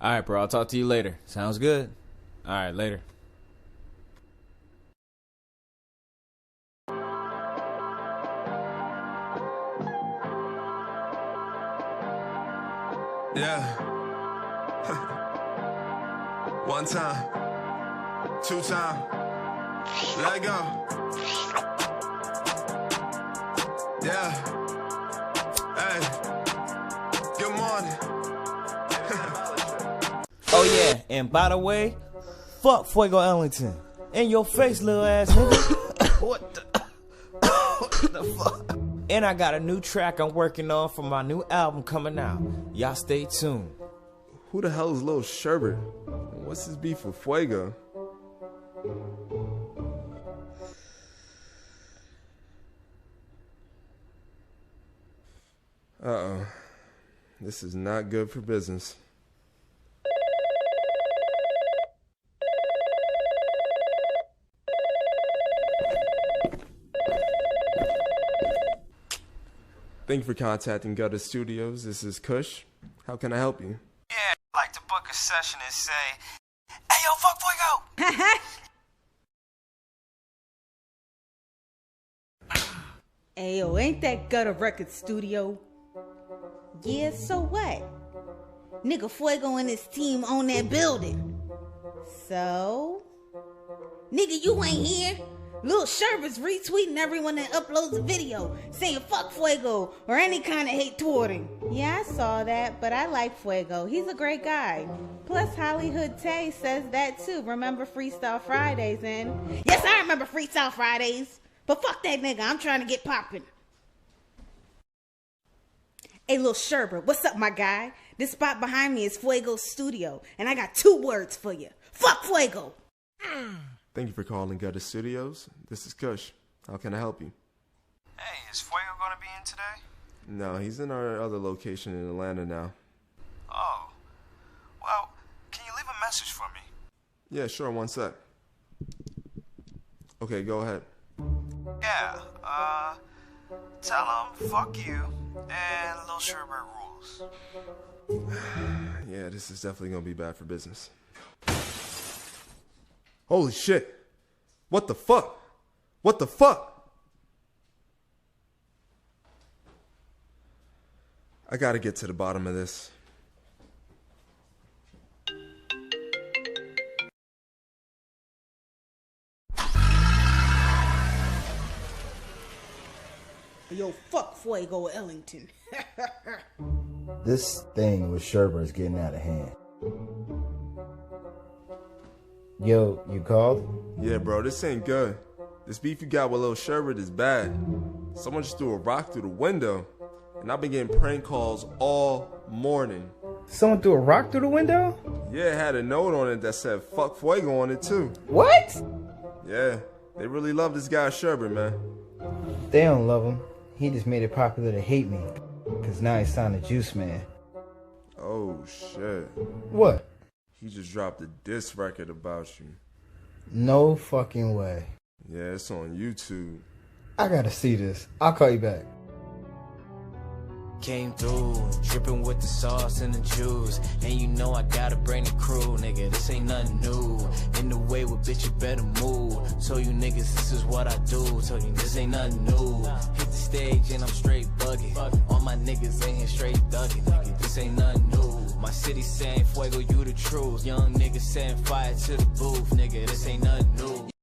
All right, bro. I'll talk to you later. Sounds good. All right, later. Yeah. One time, two time, let go. Yeah. Hey. Good morning. Oh yeah, and by the way, fuck Fuego Ellington. In your face, little ass nigga. What the fuck? And I got a new track I'm working on for my new album coming out. Y'all stay tuned. Who the hell is Lil Sherbert? What's his beef with Fuego? Uh-oh. This is not good for business. Thank you for contacting Gutter Studios. This is Kush. How can I help you? Yeah, I'd like to book a session and say, hey yo, fuck Fuego! Ayo, ain't that Gutter Record Studio? Yeah, so what? Nigga Fuego and his team own that building. So? Nigga, you ain't here. Lil Sherbert's retweeting everyone that uploads a video saying fuck Fuego or any kind of hate toward him. Yeah, I saw that, but I like Fuego. He's a great guy. Plus, Hollywood Tay says that too. Remember Freestyle Fridays and... Yes, I remember Freestyle Fridays. But fuck that nigga, I'm trying to get poppin'. Hey, Lil Sherbert, what's up, my guy? This spot behind me is Fuego's studio, and I got 2 words for you. Fuck Fuego! Thank you for calling Gutter Studios. This is Kush. How can I help you? Hey, is Fuego gonna be in today? No, he's in our other location in Atlanta now. Oh. Well, can you leave a message for me? Yeah, sure, one sec. Okay, go ahead. Yeah, tell him fuck you and Lil Sherbert rules. Yeah, this is definitely gonna be bad for business. Holy shit! What the fuck? What the fuck? I gotta get to the bottom of this. Yo, fuck Fuego Ellington. This thing with Sherbert is getting out of hand. Yo, you called? Yeah, bro, this ain't good. This beef you got with Lil Sherbert is bad. Someone just threw a rock through the window, and I've been getting prank calls all morning. Someone threw a rock through the window? Yeah, it had a note on it that said fuck Fuego on it too. What? Yeah, they really love this guy Sherbert, man. They don't love him. He just made it popular to hate me. Cause now he's signed a Juice Man. Oh shit. What? He just dropped a diss record about you. No fucking way. Yeah, it's on YouTube. I gotta see this. I'll call you back. Came through, dripping with the sauce and the juice. And you know I gotta bring the crew, nigga. This ain't nothing new. In the way with bitch, you better move. Told you niggas this is what I do. Told you this ain't nothing new. Hit the stage and I'm straight bugging. All my niggas in here straight thugging, nigga. This ain't nothing new. My city saying Fuego, you the truth. Young niggas setting fire to the booth, nigga.